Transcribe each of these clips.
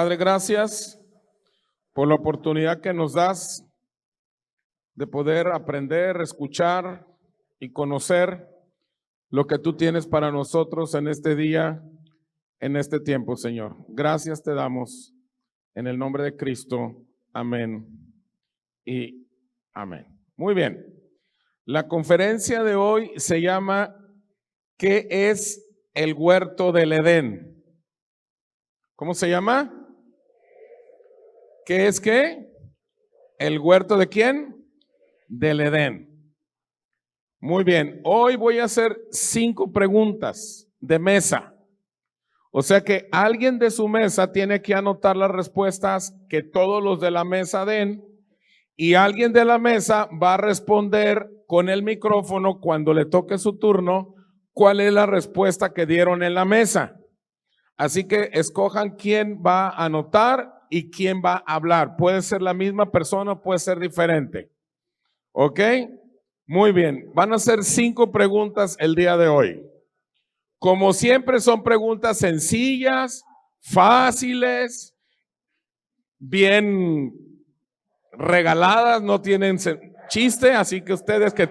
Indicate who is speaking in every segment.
Speaker 1: Padre, gracias por la oportunidad que nos das de poder aprender, escuchar y conocer lo que tú tienes para nosotros en este día, en este tiempo, Señor. Gracias te damos en el nombre de Cristo. Amén y amén. Muy bien. La conferencia de hoy se llama ¿Qué es el huerto del Edén? ¿Cómo se llama? ¿Qué es qué? ¿El huerto de quién? Del Edén. Muy bien, hoy voy a hacer 5 preguntas de mesa. O sea que alguien de su mesa tiene que anotar las respuestas que todos los de la mesa den y alguien de la mesa va a responder con el micrófono cuando le toque su turno cuál es la respuesta que dieron en la mesa. Así que escojan quién va a anotar y quién va a hablar. Puede ser la misma persona, puede ser diferente. ¿Ok? Muy bien. Van a ser 5 preguntas el día de hoy. Como siempre son preguntas sencillas, fáciles, bien regaladas, no tienen chiste, así que ustedes que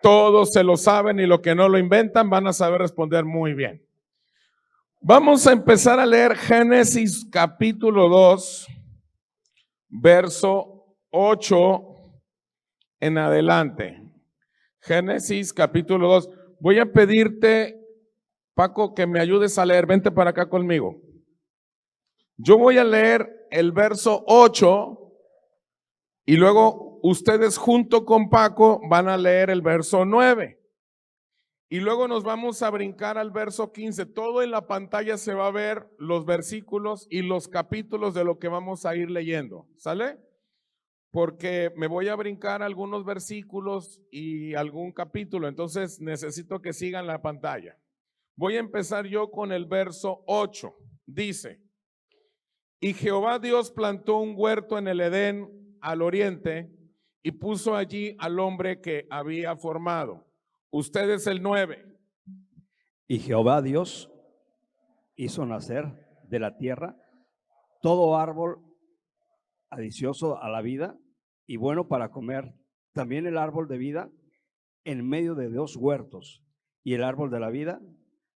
Speaker 1: todos se lo saben y lo que no lo inventan van a saber responder muy bien. Vamos a empezar a leer Génesis capítulo 2, verso 8 en adelante. Génesis capítulo 2. Voy a pedirte, Paco, que me ayudes a leer. Vente para acá conmigo. Yo voy a leer el verso 8 y luego ustedes junto con Paco van a leer el verso 9. Y luego nos vamos a brincar al verso 15. Todo en la pantalla se va a ver los versículos y los capítulos de lo que vamos a ir leyendo. ¿Sale? Porque me voy a brincar algunos versículos y algún capítulo. Entonces necesito que sigan la pantalla. Voy a empezar yo con el verso 8. Dice: y Jehová Dios plantó un huerto en el Edén al oriente y puso allí al hombre que había formado. Ustedes el 9.
Speaker 2: Y Jehová Dios hizo nacer de la tierra todo árbol adicioso a la vida y bueno para comer, también el árbol de vida en medio de 2 huertos, y el árbol de la vida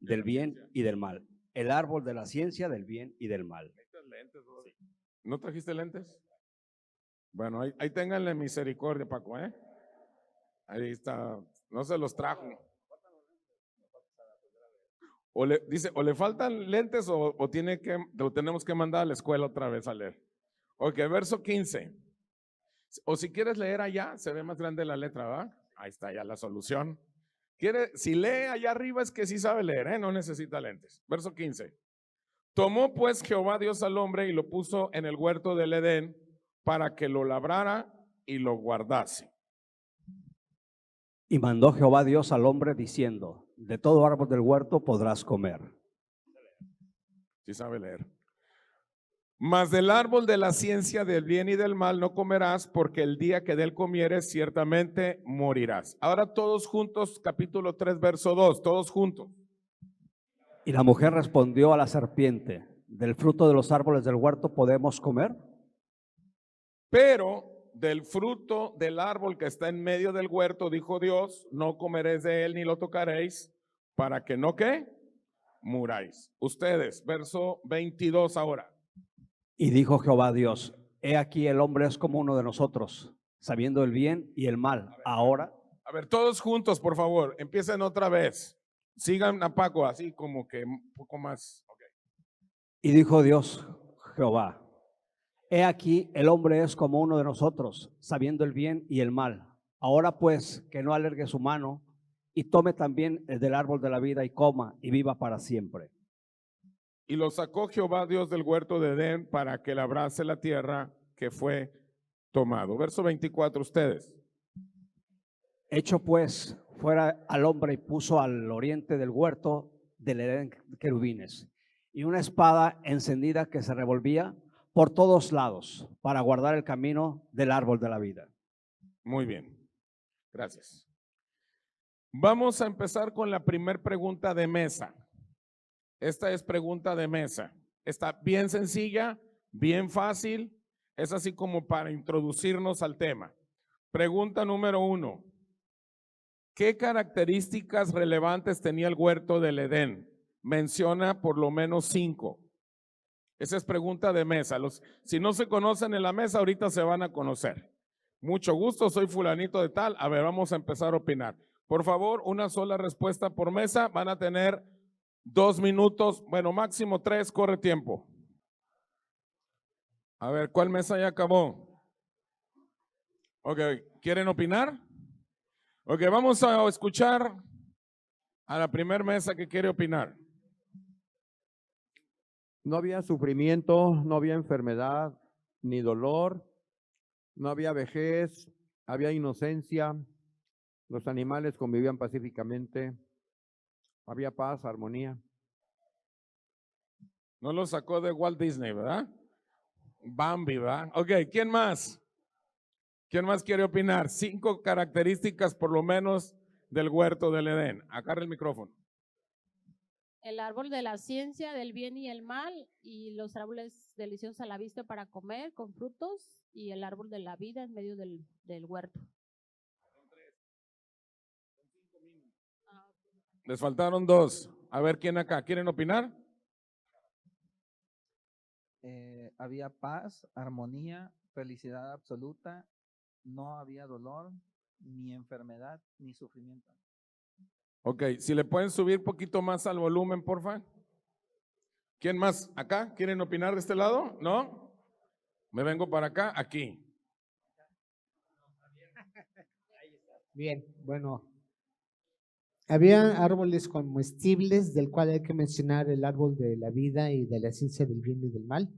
Speaker 2: del bien y del mal, el árbol de la ciencia del bien y del mal.
Speaker 1: ¿No trajiste lentes? Bueno, ahí ténganle misericordia, Paco, ¿eh? Ahí está, no se los trajo. Dice, o le faltan lentes o lo tenemos que mandar a la escuela otra vez a leer. Ok, verso 15. O si quieres leer allá, se ve más grande la letra, ¿verdad? Ahí está ya la solución. Si lee allá arriba es que sí sabe leer, ¿eh? No necesita lentes. Verso 15. Tomó pues Jehová Dios al hombre y lo puso en el huerto del Edén para que lo labrara y lo guardase.
Speaker 2: Y mandó Jehová Dios al hombre diciendo: de todo árbol del huerto podrás comer.
Speaker 1: Sí sabe leer. Mas del árbol de la ciencia del bien y del mal no comerás, porque el día que de él comieres ciertamente morirás. Ahora todos juntos, capítulo 3, verso 2, todos juntos.
Speaker 2: Y la mujer respondió a la serpiente: ¿del fruto de los árboles del huerto podemos comer?
Speaker 1: Pero del fruto del árbol que está en medio del huerto, dijo Dios, no comeréis de él ni lo tocaréis, para que no, ¿qué? Muráis. Ustedes, verso 22 ahora.
Speaker 2: Y dijo Jehová Dios: he aquí el hombre es como uno de nosotros, sabiendo el bien y el mal. Ahora.
Speaker 1: A ver, todos juntos, por favor, empiecen otra vez. Sigan a Paco así como que un poco más. Okay.
Speaker 2: Y dijo Dios Jehová: he aquí el hombre es como uno de nosotros, sabiendo el bien y el mal. Ahora pues, que no alargue su mano y tome también del árbol de la vida y coma y viva para siempre.
Speaker 1: Y lo sacó Jehová Dios del huerto de Edén para que labrase la tierra que fue tomado. Verso 24, ustedes.
Speaker 2: Hecho pues fuera al hombre y puso al oriente del huerto del Edén querubines y una espada encendida que se revolvía por todos lados para guardar el camino del árbol de la vida.
Speaker 1: Muy bien, gracias. Vamos a empezar con la primera pregunta de mesa. Esta es pregunta de mesa. Está bien sencilla, Bien fácil, es así como para introducirnos al tema. Pregunta número 1. ¿Qué características relevantes tenía el huerto del Edén? Menciona por lo menos 5. Esa es pregunta de mesa. Si no se conocen en la mesa, ahorita se van a conocer. Mucho gusto, soy fulanito de tal. A ver, vamos a empezar a opinar. Por favor, una sola respuesta por mesa. Van a tener 2 minutos, bueno, máximo 3, corre tiempo. A ver, ¿cuál mesa ya acabó? Ok, ¿quieren opinar? Ok, vamos a escuchar a la primera mesa que quiere opinar.
Speaker 3: No había sufrimiento, no había enfermedad, ni dolor, no había vejez, había inocencia, los animales convivían pacíficamente, había paz, armonía.
Speaker 1: No lo sacó de Walt Disney, ¿verdad? Bambi, ¿verdad? Ok, ¿quién más? ¿Quién más quiere opinar? 5 características por lo menos del huerto del Edén. Agarra el micrófono.
Speaker 4: El árbol de la ciencia del bien y el mal, y los árboles deliciosos a la vista para comer con frutos, y el árbol de la vida en medio del huerto.
Speaker 1: Les faltaron 2. A ver, ¿quién acá? ¿Quieren opinar?
Speaker 5: Había paz, armonía, felicidad absoluta, no había dolor, ni enfermedad, ni sufrimiento.
Speaker 1: Ok, si le pueden subir un poquito más al volumen, porfa. ¿Quién más? ¿Acá? ¿Quieren opinar de este lado? ¿No? Me vengo para acá, aquí.
Speaker 6: Bien, bueno. Había árboles comestibles, del cual hay que mencionar el árbol de la vida y de la ciencia del bien y del mal,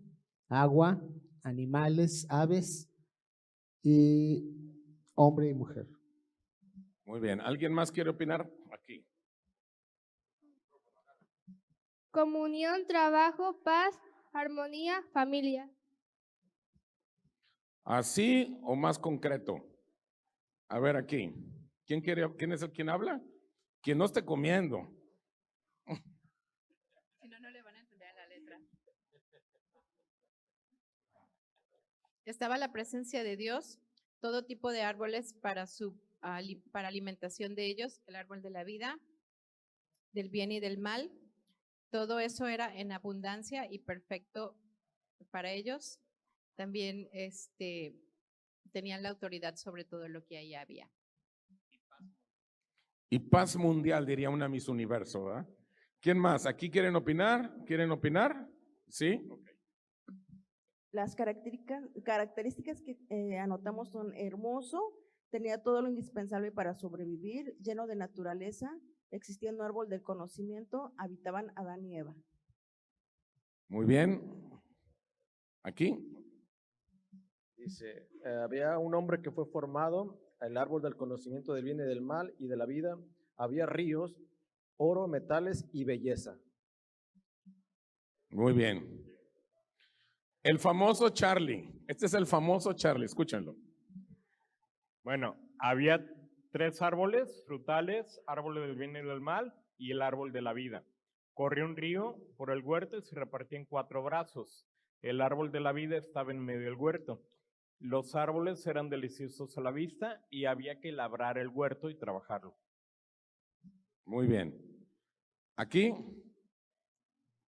Speaker 6: agua, animales, aves y hombre y mujer.
Speaker 1: Muy bien. ¿Alguien más quiere opinar? Aquí.
Speaker 7: Comunión, trabajo, paz, armonía, familia.
Speaker 1: ¿Así o más concreto? A ver aquí. ¿Quién es el quien habla? Quien no esté comiendo.
Speaker 8: Si no, no le van a entender la letra. Estaba la presencia de Dios, todo tipo de árboles para alimentación de ellos, el árbol de la vida, del bien y del mal. Todo eso era en abundancia y perfecto para ellos. También tenían la autoridad sobre todo lo que ahí había.
Speaker 1: Y paz mundial, diría una Miss Universo, ¿verdad? ¿Quién más? ¿Aquí quieren opinar? ¿Quieren opinar? ¿Sí?
Speaker 9: Las características que anotamos son hermoso, tenía todo lo indispensable para sobrevivir, lleno de naturaleza, existía un árbol del conocimiento, habitaban Adán y Eva.
Speaker 1: Muy bien. ¿Aquí?
Speaker 10: Dice, había un hombre que fue formado, el árbol del conocimiento del bien y del mal y de la vida, había ríos, oro, metales y belleza.
Speaker 1: Muy bien. El famoso Charlie. Este es el famoso Charlie, escúchenlo.
Speaker 11: Bueno, había 3 árboles frutales, árbol del bien y del mal y el árbol de la vida. Corría un río por el huerto y se repartía en 4 brazos. El árbol de la vida estaba en medio del huerto. Los árboles eran deliciosos a la vista y había que labrar el huerto y trabajarlo.
Speaker 1: Muy bien. Aquí,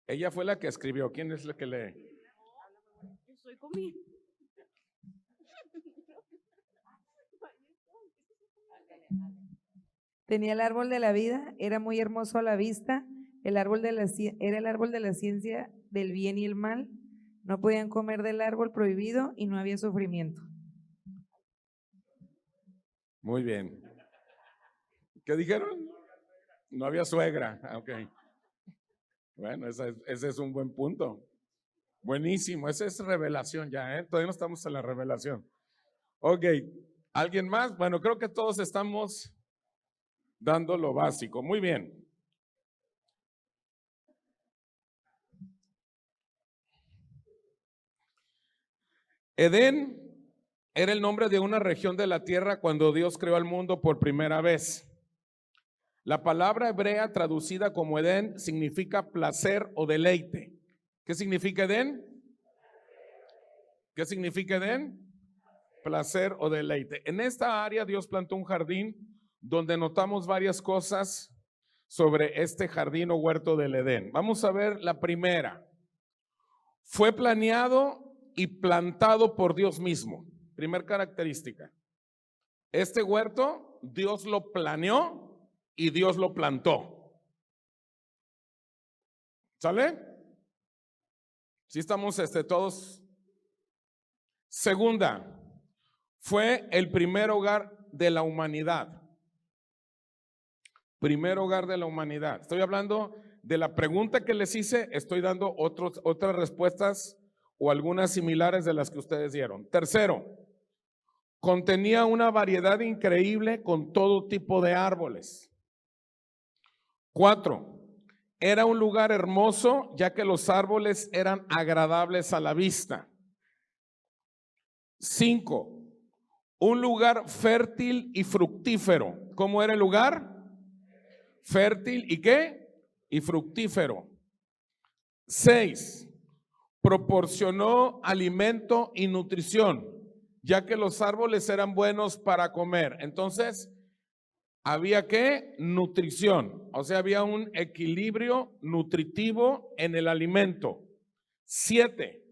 Speaker 1: ella fue la que escribió. ¿Quién es la que lee?
Speaker 7: Yo estoy comiendo.
Speaker 12: Tenía el árbol de la vida, era muy hermoso a la vista, era el árbol de la ciencia del bien y el mal, no podían comer del árbol prohibido y no había sufrimiento.
Speaker 1: Muy bien. ¿Qué dijeron? No había suegra. Ok. Bueno, ese es un buen punto. Buenísimo, esa es revelación ya, ¿eh? Todavía no estamos en la revelación. Ok, ¿alguien más? Bueno, creo que todos estamos dando lo básico. Muy bien. Edén era el nombre de una región de la tierra cuando Dios creó el mundo por primera vez. La palabra hebrea traducida como Edén significa placer o deleite. ¿Qué significa Edén? ¿Qué significa Edén? Placer o deleite. En esta área Dios plantó un jardín donde notamos varias cosas sobre este jardín o huerto del Edén. Vamos a ver la primera. Fue planeado y plantado por Dios mismo. Primer característica. Este huerto Dios lo planeó y Dios lo plantó. ¿Sale? ¿Sí estamos todos? Segunda, fue el primer hogar de la humanidad. Primer hogar de la humanidad. Estoy hablando de la pregunta que les hice, estoy dando otras respuestas o algunas similares de las que ustedes dieron. Tercero, contenía una variedad increíble con todo tipo de árboles. 4, era un lugar hermoso ya que los árboles eran agradables a la vista. 5, un lugar fértil y fructífero. ¿Cómo era el lugar? Fértil y ¿qué? Y fructífero. 6, proporcionó alimento y nutrición, ya que los árboles eran buenos para comer. Entonces, había ¿qué? Nutrición, o sea, había un equilibrio nutritivo en el alimento. 7,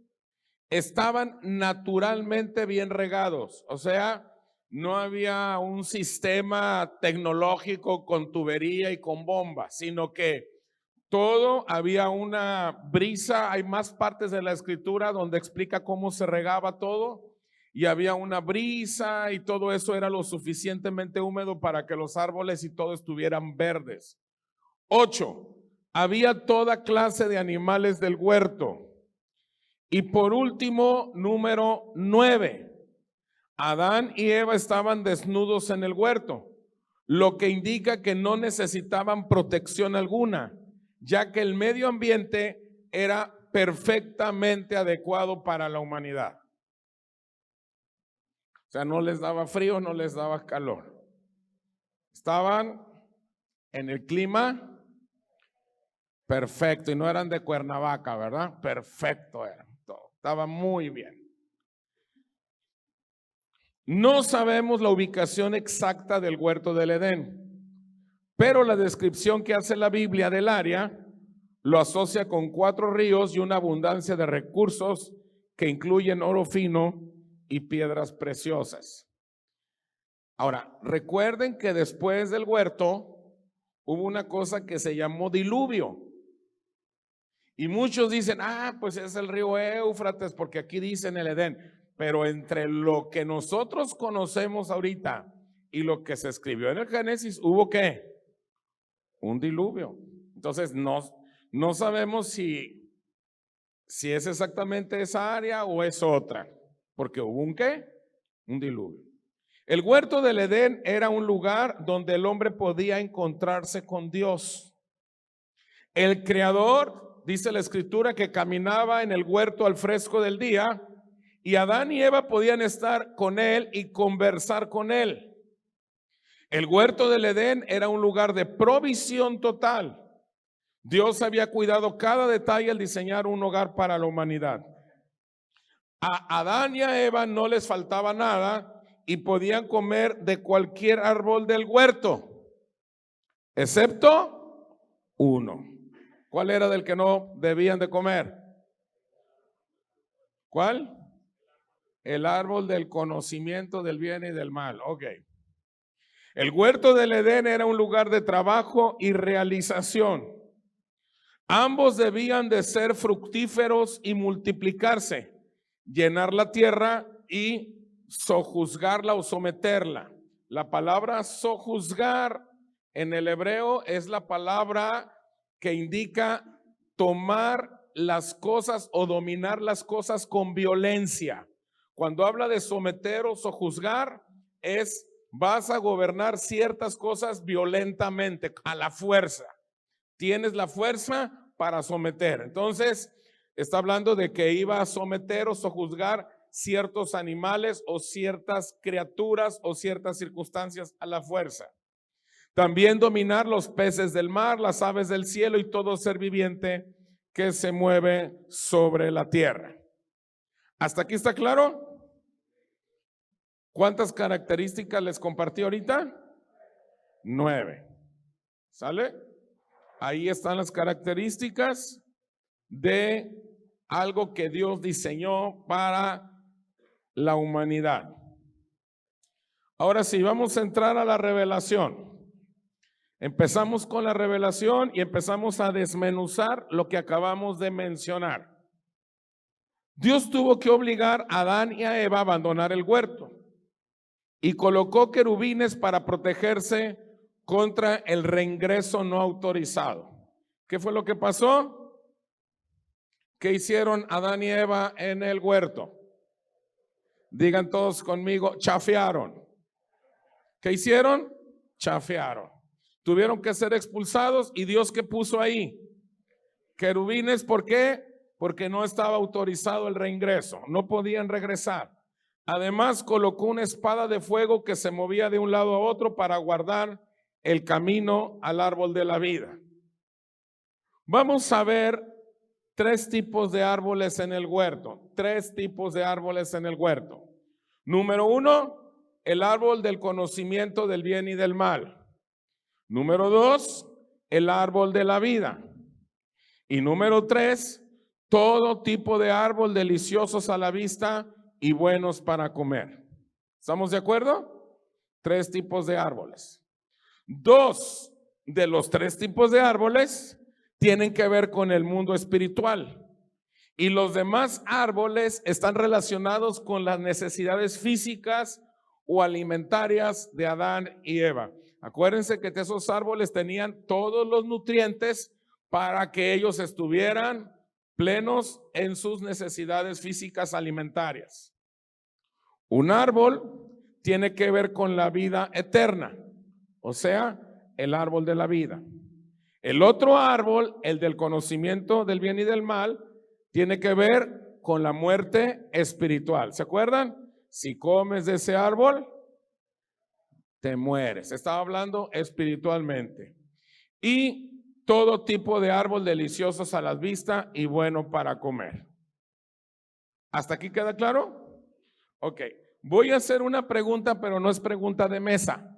Speaker 1: estaban naturalmente bien regados, o sea, no había un sistema tecnológico con tubería y con bomba, sino que todo, había una brisa. Hay más partes de la escritura donde explica cómo se regaba todo, y había una brisa y todo eso era lo suficientemente húmedo para que los árboles y todo estuvieran verdes. 8, había toda clase de animales del huerto. Y por último, número 9, Adán y Eva estaban desnudos en el huerto, lo que indica que no necesitaban protección alguna, ya que el medio ambiente era perfectamente adecuado para la humanidad. O sea, no les daba frío, no les daba calor. Estaban en el clima perfecto y no eran de Cuernavaca, ¿verdad? Perfecto era todo. Estaba muy bien. No sabemos la ubicación exacta del huerto del Edén, pero la descripción que hace la Biblia del área lo asocia con 4 ríos y una abundancia de recursos que incluyen oro fino y piedras preciosas. Ahora, recuerden que después del huerto hubo una cosa que se llamó diluvio. Y muchos dicen, pues es el río Éufrates, porque aquí dicen el Edén. Pero entre lo que nosotros conocemos ahorita y lo que se escribió en el Génesis, ¿hubo qué? Un diluvio. Entonces, no sabemos si es exactamente esa área o es otra, porque hubo un ¿qué? Un diluvio. El huerto del Edén era un lugar donde el hombre podía encontrarse con Dios. El Creador, dice la Escritura, que caminaba en el huerto al fresco del día, y Adán y Eva podían estar con él y conversar con él. El huerto del Edén era un lugar de provisión total. Dios había cuidado cada detalle al diseñar un hogar para la humanidad. A Adán y a Eva no les faltaba nada y podían comer de cualquier árbol del huerto, excepto uno. ¿Cuál era del que no debían de comer? ¿Cuál? El árbol del conocimiento del bien y del mal. Ok. El huerto del Edén era un lugar de trabajo y realización. Ambos debían de ser fructíferos y multiplicarse, llenar la tierra y sojuzgarla o someterla. La palabra sojuzgar en el hebreo es la palabra que indica tomar las cosas o dominar las cosas con violencia. Cuando habla de someter o sojuzgar, vas a gobernar ciertas cosas violentamente, a la fuerza. Tienes la fuerza para someter. Entonces, está hablando de que iba a someter o sojuzgar ciertos animales o ciertas criaturas o ciertas circunstancias a la fuerza. También dominar los peces del mar, las aves del cielo y todo ser viviente que se mueve sobre la tierra. ¿Hasta aquí está claro? ¿Cuántas características les compartí ahorita? 9. ¿Sale? Ahí están las características de algo que Dios diseñó para la humanidad. Ahora sí, vamos a entrar a la revelación. Empezamos con la revelación y empezamos a desmenuzar lo que acabamos de mencionar. Dios tuvo que obligar a Adán y a Eva a abandonar el huerto y colocó querubines para protegerse contra el reingreso no autorizado. ¿Qué fue lo que pasó? ¿Qué hicieron Adán y Eva en el huerto? Digan todos conmigo, chafearon. ¿Qué hicieron? Chafearon. Tuvieron que ser expulsados y Dios, ¿qué puso ahí? Querubines, ¿por qué? Porque no estaba autorizado el reingreso, no podían regresar. Además, colocó una espada de fuego que se movía de un lado a otro para guardar el camino al árbol de la vida. Vamos a ver 3 tipos de árboles en el huerto. 3 tipos de árboles en el huerto. Número 1, el árbol del conocimiento del bien y del mal. Número 2, el árbol de la vida. Y número 3, todo tipo de árbol deliciosos a la vista y buenos para comer. ¿Estamos de acuerdo? 3 tipos de árboles. 2 de los 3 tipos de árboles tienen que ver con el mundo espiritual. Y los demás árboles están relacionados con las necesidades físicas o alimentarias de Adán y Eva. Acuérdense que esos árboles tenían todos los nutrientes para que ellos estuvieran plenos en sus necesidades físicas alimentarias. Un árbol tiene que ver con la vida eterna, o sea, el árbol de la vida. El otro árbol, el del conocimiento del bien y del mal, tiene que ver con la muerte espiritual. ¿Se acuerdan? Si comes de ese árbol, te mueres. Estaba hablando espiritualmente. Y todo tipo de árbol deliciosos a la vista y bueno para comer. ¿Hasta aquí queda claro? Ok. Voy a hacer una pregunta, pero no es pregunta de mesa.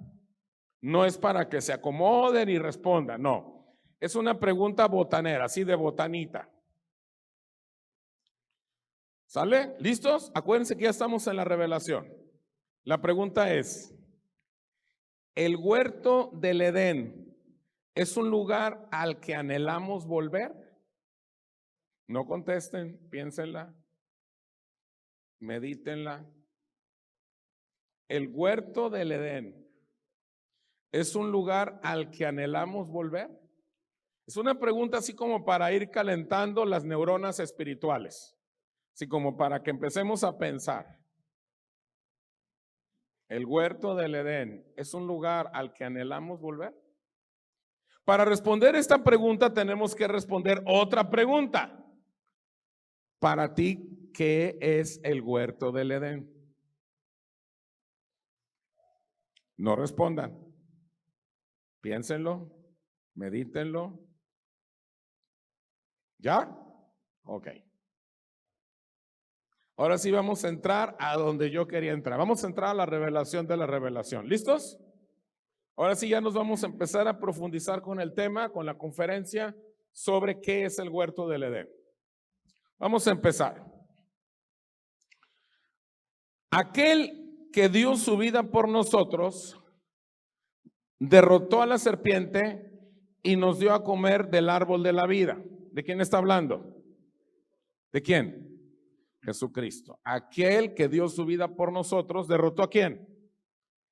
Speaker 1: No es para que se acomoden y respondan, no. Es una pregunta botanera, así de botanita. ¿Sale? ¿Listos? Acuérdense que ya estamos en la revelación. La pregunta es, ¿el huerto del Edén es un lugar al que anhelamos volver? No contesten, piénsenla, medítenla. ¿El huerto del Edén es un lugar al que anhelamos volver? Es una pregunta así como para ir calentando las neuronas espirituales, así como para que empecemos a pensar. ¿El huerto del Edén es un lugar al que anhelamos volver? Para responder esta pregunta tenemos que responder otra pregunta. Para ti, ¿qué es el huerto del Edén? No respondan. Piénsenlo, medítenlo. ¿Ya? Ok. Ahora sí vamos a entrar a donde yo quería entrar. Vamos a entrar a la revelación de la revelación. ¿Listos? Ahora sí ya nos vamos a empezar a profundizar con el tema, con la conferencia sobre qué es el huerto del Edén. Vamos a empezar. Aquel que dio su vida por nosotros, derrotó a la serpiente y nos dio a comer del árbol de la vida. ¿De quién está hablando? ¿De quién? Jesucristo. Aquel que dio su vida por nosotros, derrotó ¿a quién?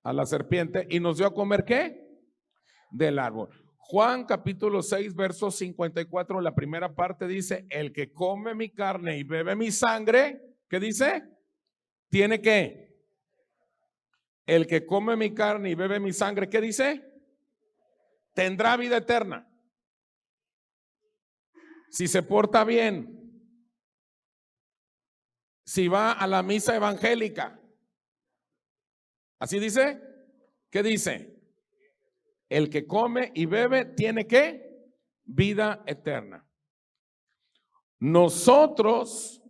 Speaker 1: A la serpiente y nos dio a comer ¿qué? Del árbol. Juan capítulo 6, verso 54, la primera parte dice, el que come mi carne y bebe mi sangre, ¿qué dice? Tiene que. El que come mi carne y bebe mi sangre, ¿qué dice? Tendrá vida eterna. Si se porta bien. Si va a la misa evangélica. ¿Así dice? ¿Qué dice? El que come y bebe tiene ¿qué? Vida eterna. Nosotros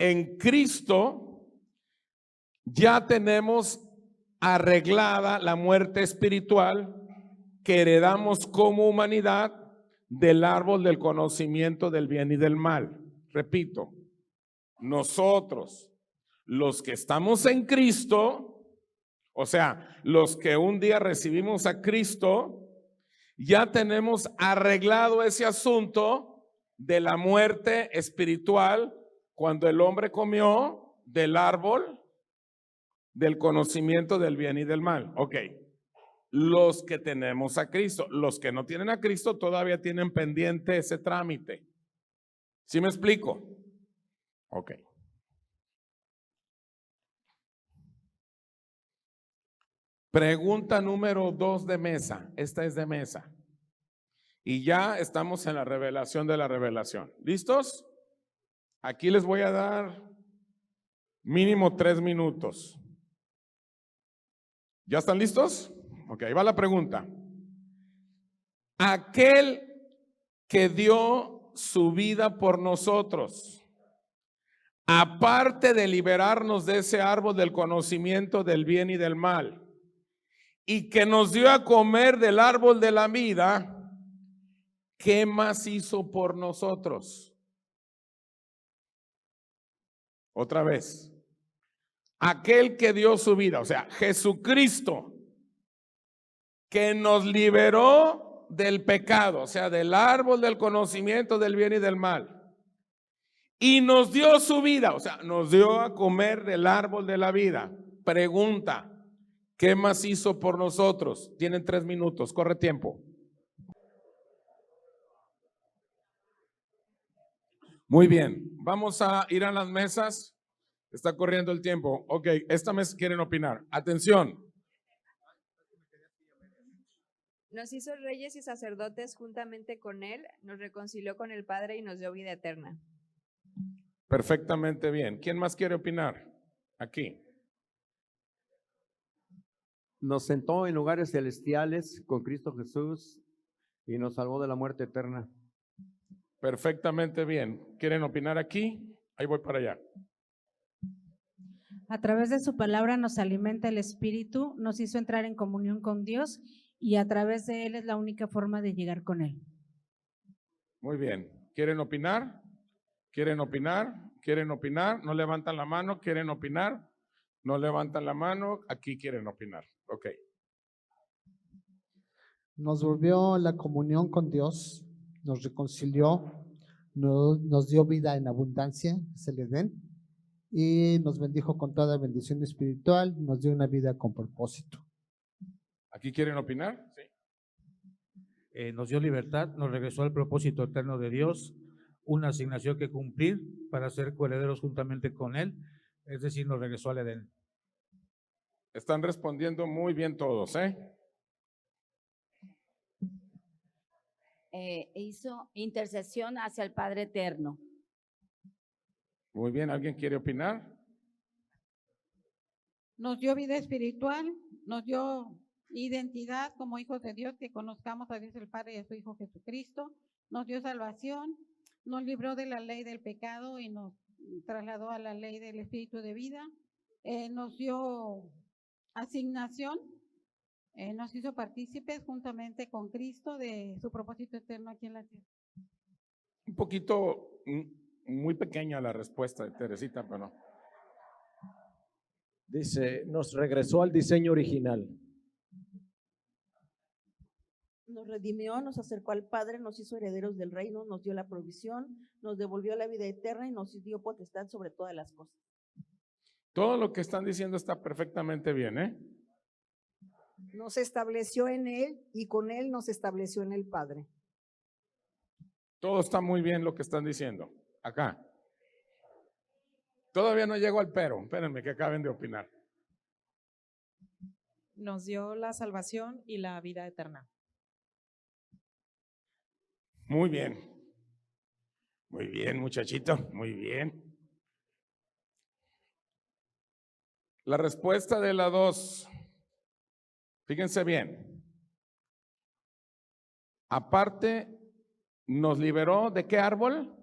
Speaker 1: en Cristo ya tenemos arreglada la muerte espiritual que heredamos como humanidad del árbol del conocimiento del bien y del mal. Repito, nosotros, los que estamos en Cristo, o sea, los que un día recibimos a Cristo, ya tenemos arreglado ese asunto de la muerte espiritual cuando el hombre comió del árbol del conocimiento del bien y del mal. Ok, los que tenemos a Cristo, los que no tienen a Cristo todavía tienen pendiente ese trámite. ¿Sí me explico? Ok. Pregunta número 2 de mesa. Esta es de mesa. Y ya estamos en la revelación de la revelación. ¿Listos? Aquí les voy a dar mínimo 3 minutos. ¿Ya están listos? Ok, ahí va la pregunta. Aquel que dio su vida por nosotros, aparte de liberarnos de ese árbol del conocimiento del bien y del mal, y que nos dio a comer del árbol de la vida, ¿qué más hizo por nosotros? Otra vez. Aquel que dio su vida, o sea, Jesucristo, que nos liberó del pecado, o sea, del árbol del conocimiento del bien y del mal, y nos dio su vida, o sea, nos dio a comer del árbol de la vida. Pregunta, ¿qué más hizo por nosotros? Tienen 3 minutos, corre tiempo. Muy bien, vamos a ir a las mesas. Está corriendo el tiempo. Ok, esta mesa quieren opinar. Atención.
Speaker 13: Nos hizo reyes y sacerdotes juntamente con Él, nos reconcilió con el Padre y nos dio vida eterna.
Speaker 1: Perfectamente bien. ¿Quién más quiere opinar? Aquí.
Speaker 3: Nos sentó en lugares celestiales con Cristo Jesús y nos salvó de la muerte eterna.
Speaker 1: Perfectamente bien. ¿Quieren opinar aquí? Ahí voy para allá.
Speaker 14: A través de su palabra nos alimenta el Espíritu, nos hizo entrar en comunión con Dios y a través de Él es la única forma de llegar con Él.
Speaker 1: Muy bien. ¿Quieren opinar? ¿Quieren opinar? ¿Quieren opinar? ¿No levantan la mano? ¿Quieren opinar? ¿No levantan la mano? Aquí quieren opinar. Ok.
Speaker 6: Nos volvió la comunión con Dios, nos reconcilió, nos dio vida en abundancia, se le den, y nos bendijo con toda bendición espiritual, nos dio una vida con propósito.
Speaker 1: ¿Aquí quieren opinar? Sí.
Speaker 15: Nos dio libertad, nos regresó al propósito eterno de Dios, una asignación que cumplir para ser coherederos juntamente con Él, es decir, nos regresó al Edén.
Speaker 1: Están respondiendo muy bien todos, ¿eh?
Speaker 16: Hizo intercesión hacia el Padre Eterno.
Speaker 1: Muy bien, ¿alguien quiere opinar?
Speaker 17: Nos dio vida espiritual, nos dio identidad como hijos de Dios, que conozcamos a Dios el Padre y a su Hijo Jesucristo, nos dio salvación, nos libró de la ley del pecado y nos trasladó a la ley del Espíritu de vida, nos dio asignación, nos hizo partícipes juntamente con Cristo de su propósito eterno aquí en la tierra.
Speaker 1: Un poquito, muy pequeña la respuesta de Teresita, pero no.
Speaker 10: Dice, nos regresó al diseño original.
Speaker 9: Nos redimió, nos acercó al Padre, nos hizo herederos del reino, nos dio la provisión, nos devolvió la vida eterna y nos dio potestad sobre todas las cosas.
Speaker 1: Todo lo que están diciendo está perfectamente bien, ¿eh?
Speaker 18: Nos estableció en Él y con Él nos estableció en el Padre.
Speaker 1: Todo está muy bien lo que están diciendo. Acá. Todavía no llego al pero. Espérenme que acaben de opinar.
Speaker 19: Nos dio la salvación y la vida eterna.
Speaker 1: Muy bien. Muy bien, muchachito. Muy bien. La respuesta de la 2. Fíjense bien. Aparte, nos liberó ¿de qué árbol?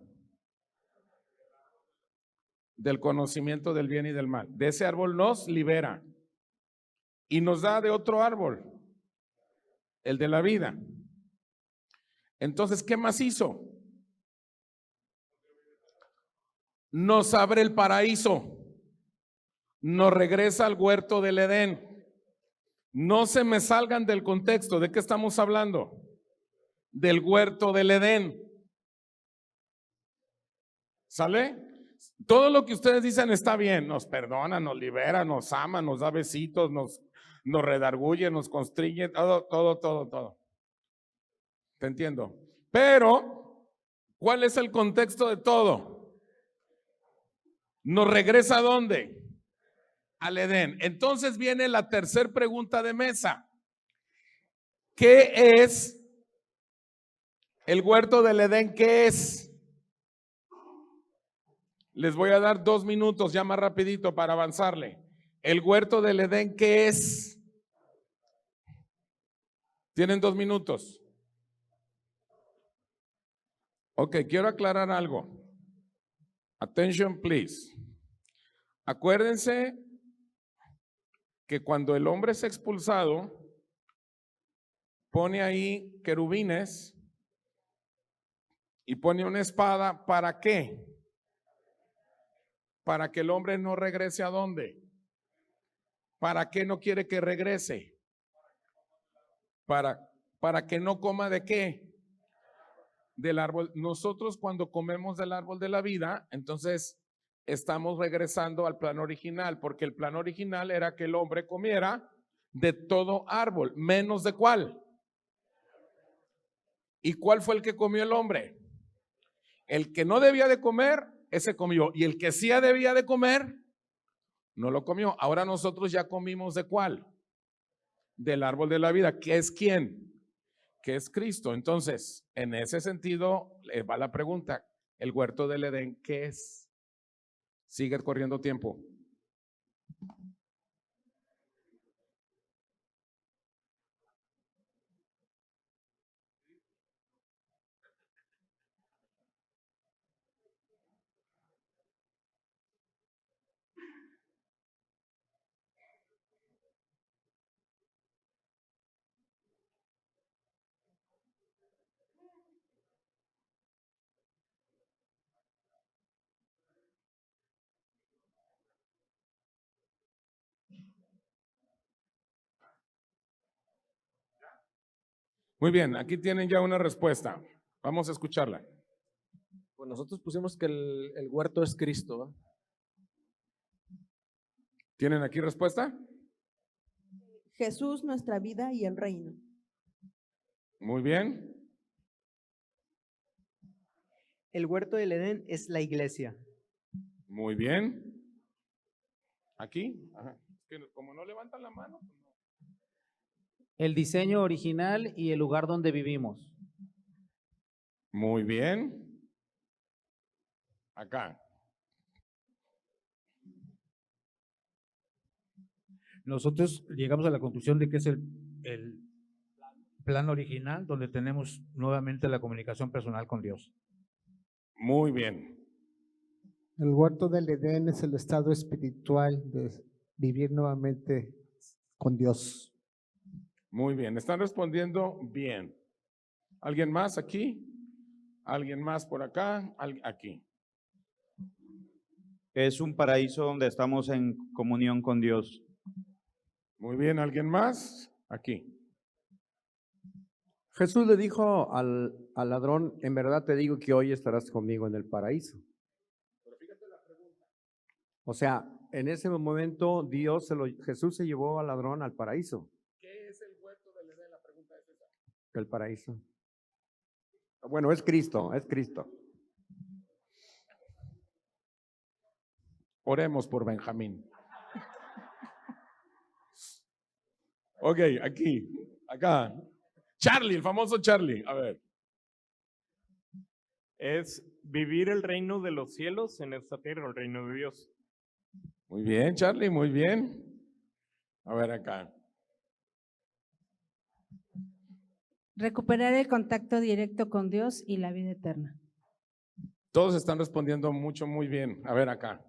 Speaker 1: del conocimiento del bien y del mal. De ese árbol nos libera y nos da de otro árbol, el de la vida. Entonces, ¿qué más hizo? Nos abre el paraíso, nos regresa al huerto del Edén. No se me salgan del contexto. ¿De qué estamos hablando? Del huerto del Edén. ¿Sale? Todo lo que ustedes dicen está bien. Nos perdona, nos libera, nos ama, nos da besitos, nos redarguye, nos constriñe, todo. Te entiendo. Pero, ¿cuál es el contexto de todo? ¿Nos regresa a dónde? Al Edén. Entonces viene la tercera pregunta de mesa. ¿Qué es el huerto del Edén? ¿Qué es? Les voy a dar 2 minutos ya más rapidito para avanzarle. El huerto del Edén, ¿qué es? Tienen 2 minutos. Ok, quiero aclarar algo. Attention, please. Acuérdense que cuando el hombre es expulsado, pone ahí querubines y pone una espada. ¿Para qué? Para que el hombre no regrese ¿a dónde? ¿Para qué no quiere que regrese? Para que no coma ¿de qué? Del árbol. Nosotros cuando comemos del árbol de la vida, entonces estamos regresando al plan original, porque el plan original era que el hombre comiera de todo árbol, menos ¿de cuál? ¿Y cuál fue el que comió el hombre? El que no debía de comer, ese comió, y el que sí debía de comer, no lo comió. Ahora nosotros ya comimos ¿de cuál? Del árbol de la vida. ¿Qué es quién? Que es Cristo. Entonces, en ese sentido, va la pregunta, el huerto del Edén, ¿qué es? Sigue corriendo tiempo. Muy bien, aquí tienen ya una respuesta. Vamos a escucharla.
Speaker 10: Pues nosotros pusimos que el huerto es Cristo, ¿va?
Speaker 1: ¿Tienen aquí respuesta?
Speaker 9: Jesús, nuestra vida y el reino.
Speaker 1: Muy bien.
Speaker 20: El huerto del Edén es la iglesia.
Speaker 1: Muy bien. ¿Aquí? Ajá. Que como no levantan la mano. Pues no.
Speaker 20: El diseño original y el lugar donde vivimos.
Speaker 1: Muy bien. Acá.
Speaker 15: Nosotros llegamos a la conclusión de que es el plan original donde tenemos nuevamente la comunicación personal con Dios.
Speaker 1: Muy bien.
Speaker 6: El huerto del Edén es el estado espiritual de vivir nuevamente con Dios.
Speaker 1: Muy bien, están respondiendo bien. ¿Alguien más aquí? ¿Alguien más por acá? Aquí.
Speaker 21: Es un paraíso donde estamos en comunión con Dios.
Speaker 1: Muy bien, ¿alguien más? Aquí.
Speaker 3: Jesús le dijo al ladrón, en verdad te digo que hoy estarás conmigo en el paraíso. O sea, en ese momento Jesús se llevó al ladrón al paraíso.
Speaker 1: ¿Qué es el huerto del Edén? La pregunta es esa.
Speaker 3: El paraíso. Bueno, es Cristo, es Cristo.
Speaker 1: Oremos por Benjamín. Ok, aquí, acá. Charlie, el famoso Charlie. A ver.
Speaker 11: Es vivir el reino de los cielos en esta tierra, el reino de Dios.
Speaker 1: Muy bien, Charlie, muy bien. A ver acá.
Speaker 14: Recuperar el contacto directo con Dios y la vida eterna.
Speaker 1: Todos están respondiendo muy bien. A ver acá.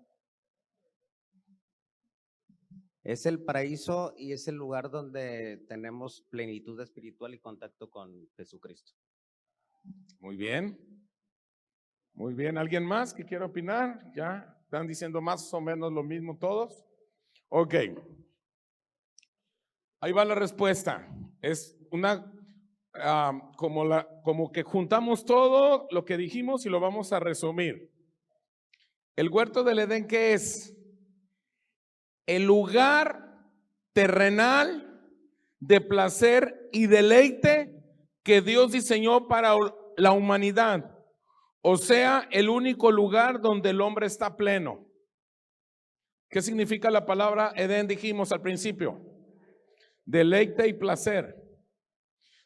Speaker 2: Es el paraíso y es el lugar donde tenemos plenitud espiritual y contacto con Jesucristo.
Speaker 1: Muy bien. Muy bien. ¿Alguien más que quiera opinar? ¿Ya están diciendo más o menos lo mismo todos? Ok. Ahí va la respuesta. Es una, como que juntamos todo lo que dijimos y lo vamos a resumir. El huerto del Edén, ¿qué es? El lugar terrenal de placer y deleite que Dios diseñó para la humanidad. O sea, el único lugar donde el hombre está pleno. ¿Qué significa la palabra Edén? Dijimos al principio. Deleite y placer.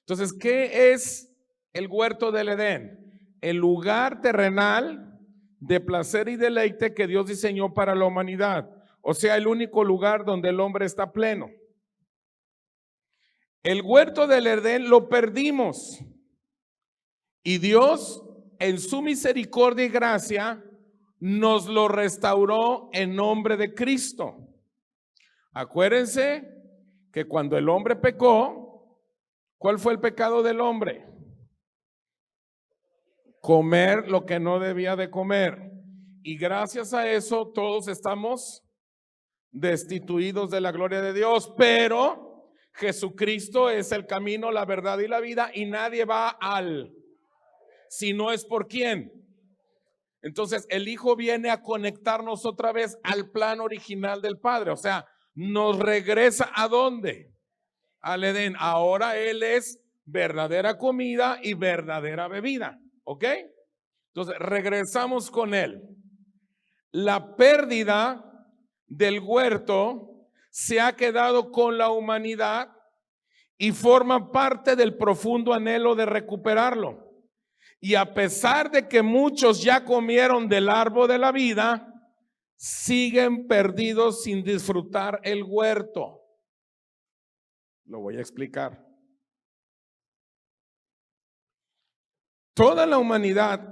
Speaker 1: Entonces, ¿qué es el huerto del Edén? El lugar terrenal de placer y deleite que Dios diseñó para la humanidad. O sea, el único lugar donde el hombre está pleno. El huerto del Edén lo perdimos. Y Dios, en su misericordia y gracia, nos lo restauró en nombre de Cristo. Acuérdense que cuando el hombre pecó, ¿cuál fue el pecado del hombre? Comer lo que no debía de comer. Y gracias a eso todos estamos destituidos de la gloria de Dios. Pero Jesucristo es el camino, la verdad y la vida, y nadie va al, si no es por quién. Entonces el Hijo viene a conectarnos otra vez al plan original del Padre. O sea, nos regresa ¿a dónde? Al Edén. Ahora Él es verdadera comida y verdadera bebida. ¿Ok? Entonces regresamos con Él. La pérdida del huerto se ha quedado con la humanidad y forma parte del profundo anhelo de recuperarlo. Y a pesar de que muchos ya comieron del árbol de la vida, siguen perdidos sin disfrutar el huerto. Lo voy a explicar. Toda la humanidad,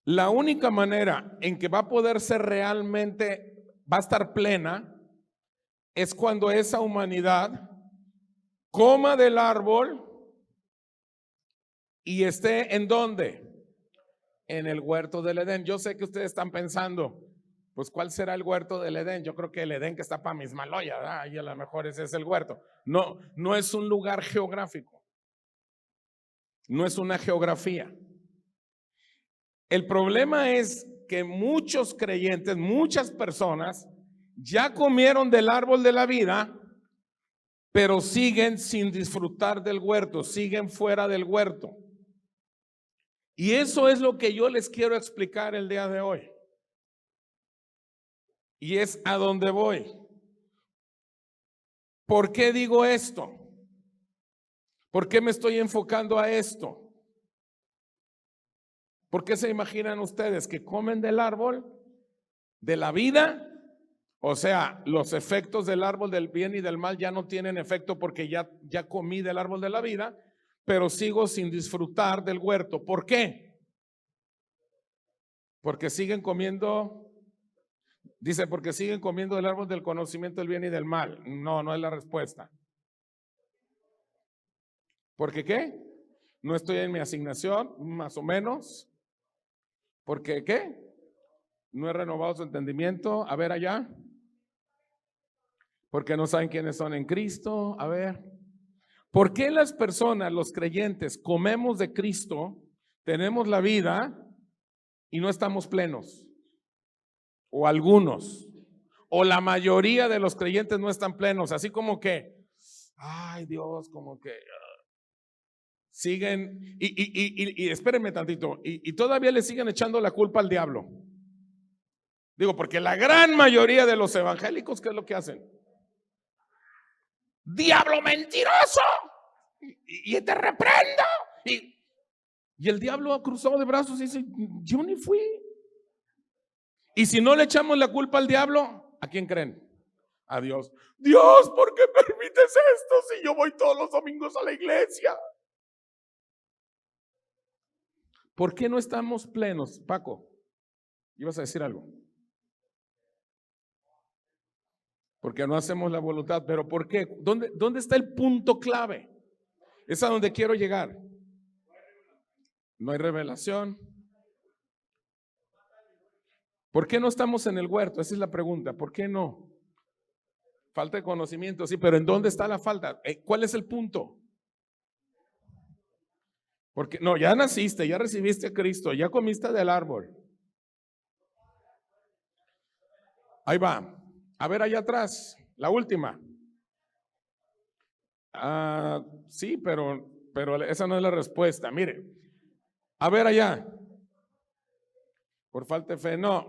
Speaker 1: la única manera en que va a poder ser realmente, va a estar plena, es cuando esa humanidad coma del árbol y esté ¿en dónde? En el huerto del Edén. Yo sé que ustedes están pensando, pues ¿cuál será el huerto del Edén? Yo creo que el Edén que está para Mismaloya, ¿verdad? Y a lo mejor ese es el huerto. No, no es un lugar geográfico. No es una geografía. El problema es que muchos creyentes, muchas personas ya comieron del árbol de la vida, pero siguen sin disfrutar del huerto, siguen fuera del huerto. Y eso es lo que yo les quiero explicar el día de hoy. Y es a donde voy. ¿Por qué digo esto? ¿Por qué me estoy enfocando a esto? ¿Por qué se imaginan ustedes que comen del árbol de la vida? O sea, los efectos del árbol del bien y del mal ya no tienen efecto porque ya comí del árbol de la vida, pero sigo sin disfrutar del huerto. ¿Por qué? Porque siguen comiendo, dice, porque siguen comiendo del árbol del conocimiento del bien y del mal. No, no es la respuesta. ¿Por qué qué? No estoy en mi asignación, más o menos. ¿Por qué qué? No he renovado su entendimiento. A ver allá. Porque no saben quiénes son en Cristo. A ver. ¿Por qué las personas, los creyentes, comemos de Cristo, tenemos la vida y no estamos plenos? O algunos. O la mayoría de los creyentes no están plenos. Así como que, ay Dios, como que siguen, y espérenme tantito, y todavía le siguen echando la culpa al diablo. Digo, porque la gran mayoría de los evangélicos, ¿qué es lo que hacen? ¡Diablo mentiroso! Y te reprendo. Y el diablo ha cruzado de brazos y dice, yo ni fui. Y si no le echamos la culpa al diablo, ¿a quién creen? A Dios. Dios, ¿por qué permites esto si yo voy todos los domingos a la iglesia? ¿Por qué no estamos plenos? Paco, ibas a decir algo. Porque no hacemos la voluntad. ¿Pero por qué? ¿Dónde está el punto clave? Es a donde quiero llegar. No hay revelación. ¿Por qué no estamos en el huerto? Esa es la pregunta. ¿Por qué no? Falta de conocimiento, sí, pero ¿en dónde está la falta? ¿Cuál es el punto? Porque no, ya naciste, ya recibiste a Cristo, ya comiste del árbol. Ahí va. A ver allá atrás, la última. Sí, pero esa no es la respuesta. Mire, a ver allá. Por falta de fe, no.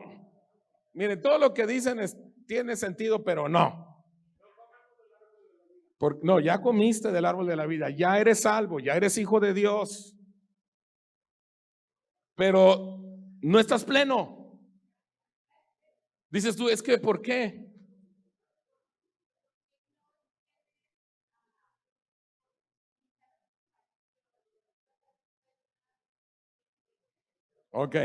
Speaker 1: Mire, todo lo que dicen tiene sentido, pero no. No, ya comiste del árbol de la vida, ya eres salvo, ya eres hijo de Dios. Pero no estás pleno. Dices tú, es que ¿por qué? Ok,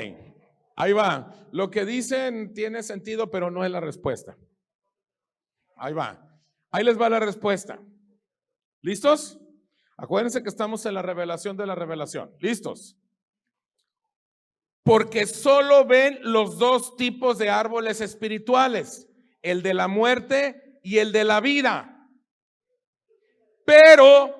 Speaker 1: ahí va. Lo que dicen tiene sentido, pero no es la respuesta. Ahí va. Ahí les va la respuesta. ¿Listos? Acuérdense que estamos en la revelación de la revelación. ¿Listos? Porque solo ven los dos tipos de árboles espirituales, el de la muerte y el de la vida. Pero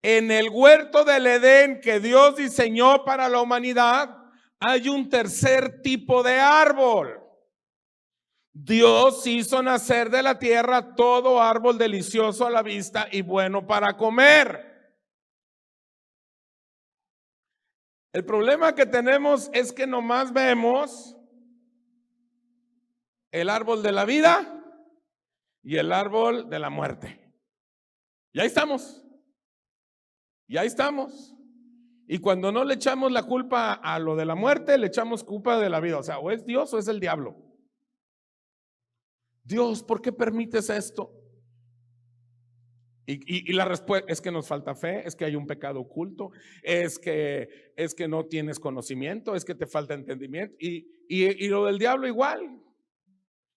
Speaker 1: en el huerto del Edén que Dios diseñó para la humanidad, hay un tercer tipo de árbol. Dios hizo nacer de la tierra todo árbol delicioso a la vista y bueno para comer. El problema que tenemos es que nomás vemos el árbol de la vida y el árbol de la muerte. Y ahí estamos. Y ahí estamos. Y cuando no le echamos la culpa a lo de la muerte, le echamos culpa de la vida. O sea, o es Dios o es el diablo. Dios, ¿por qué permites esto? Y la respuesta es que nos falta fe, es que hay un pecado oculto, es que no tienes conocimiento, es que te falta entendimiento. Y lo del diablo igual.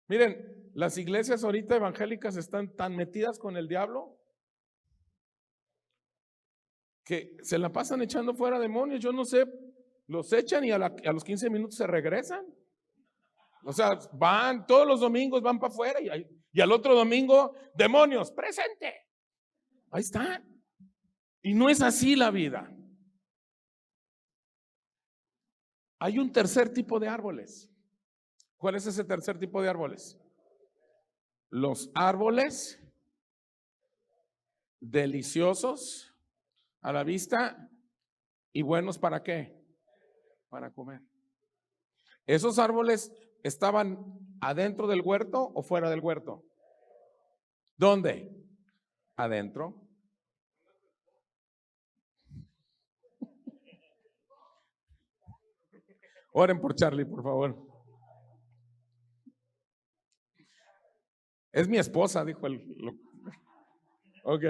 Speaker 1: Miren, las iglesias ahorita evangélicas están tan metidas con el diablo que se la pasan echando fuera demonios. Yo no sé, los echan y a los 15 minutos se regresan. O sea, van todos los domingos, van para afuera y al otro domingo, demonios, presente. Ahí está. Y no es así la vida. Hay un tercer tipo de árboles. ¿Cuál es ese tercer tipo de árboles? Los árboles deliciosos a la vista y buenos ¿para qué? Para comer. Esos árboles ¿estaban adentro del huerto o fuera del huerto? ¿Dónde? Adentro. Oren por Charlie, por favor. Es mi esposa, dijo Ok.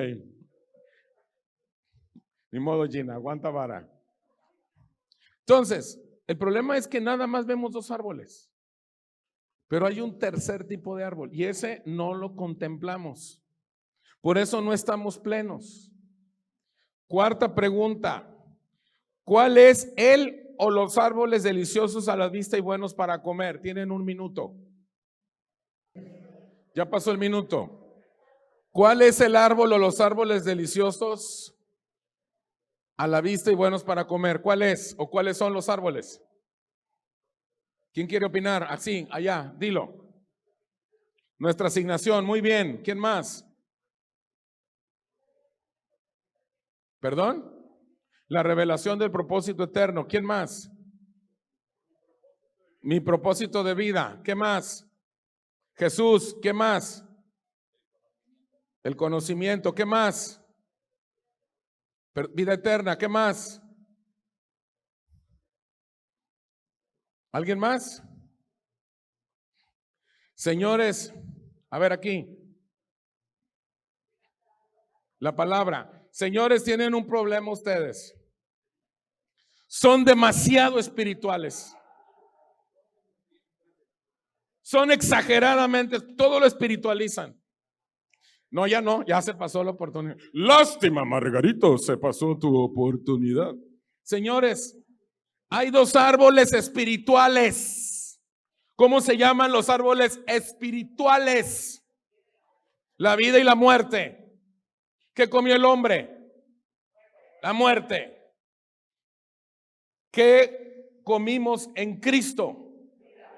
Speaker 1: Ni modo, Gina, aguanta vara. Entonces, el problema es que nada más vemos dos árboles. Pero hay un tercer tipo de árbol y ese no lo contemplamos. Por eso no estamos plenos. Cuarta pregunta. ¿Cuál es el o los árboles deliciosos a la vista y buenos para comer? Tienen un minuto. Ya pasó el minuto. ¿Cuál es el árbol o los árboles deliciosos a la vista y buenos para comer? ¿Cuál es o cuáles son los árboles? ¿Quién quiere opinar? Así, allá, dilo. Nuestra asignación, muy bien. ¿Quién más? ¿Perdón? La revelación del propósito eterno. ¿Quién más? Mi propósito de vida. ¿Qué más? Jesús. ¿Qué más? El conocimiento. ¿Qué más? Vida eterna. ¿Qué más? ¿Alguien más? Señores, a ver aquí. La palabra. Señores, tienen un problema ustedes. Son demasiado espirituales. Son exageradamente, todo lo espiritualizan. No, ya se pasó la oportunidad. Lástima, Margarito, se pasó tu oportunidad. Señores, hay dos árboles espirituales. ¿Cómo se llaman los árboles espirituales? La vida y la muerte. ¿Qué comió el hombre? La muerte. ¿Qué comimos en Cristo?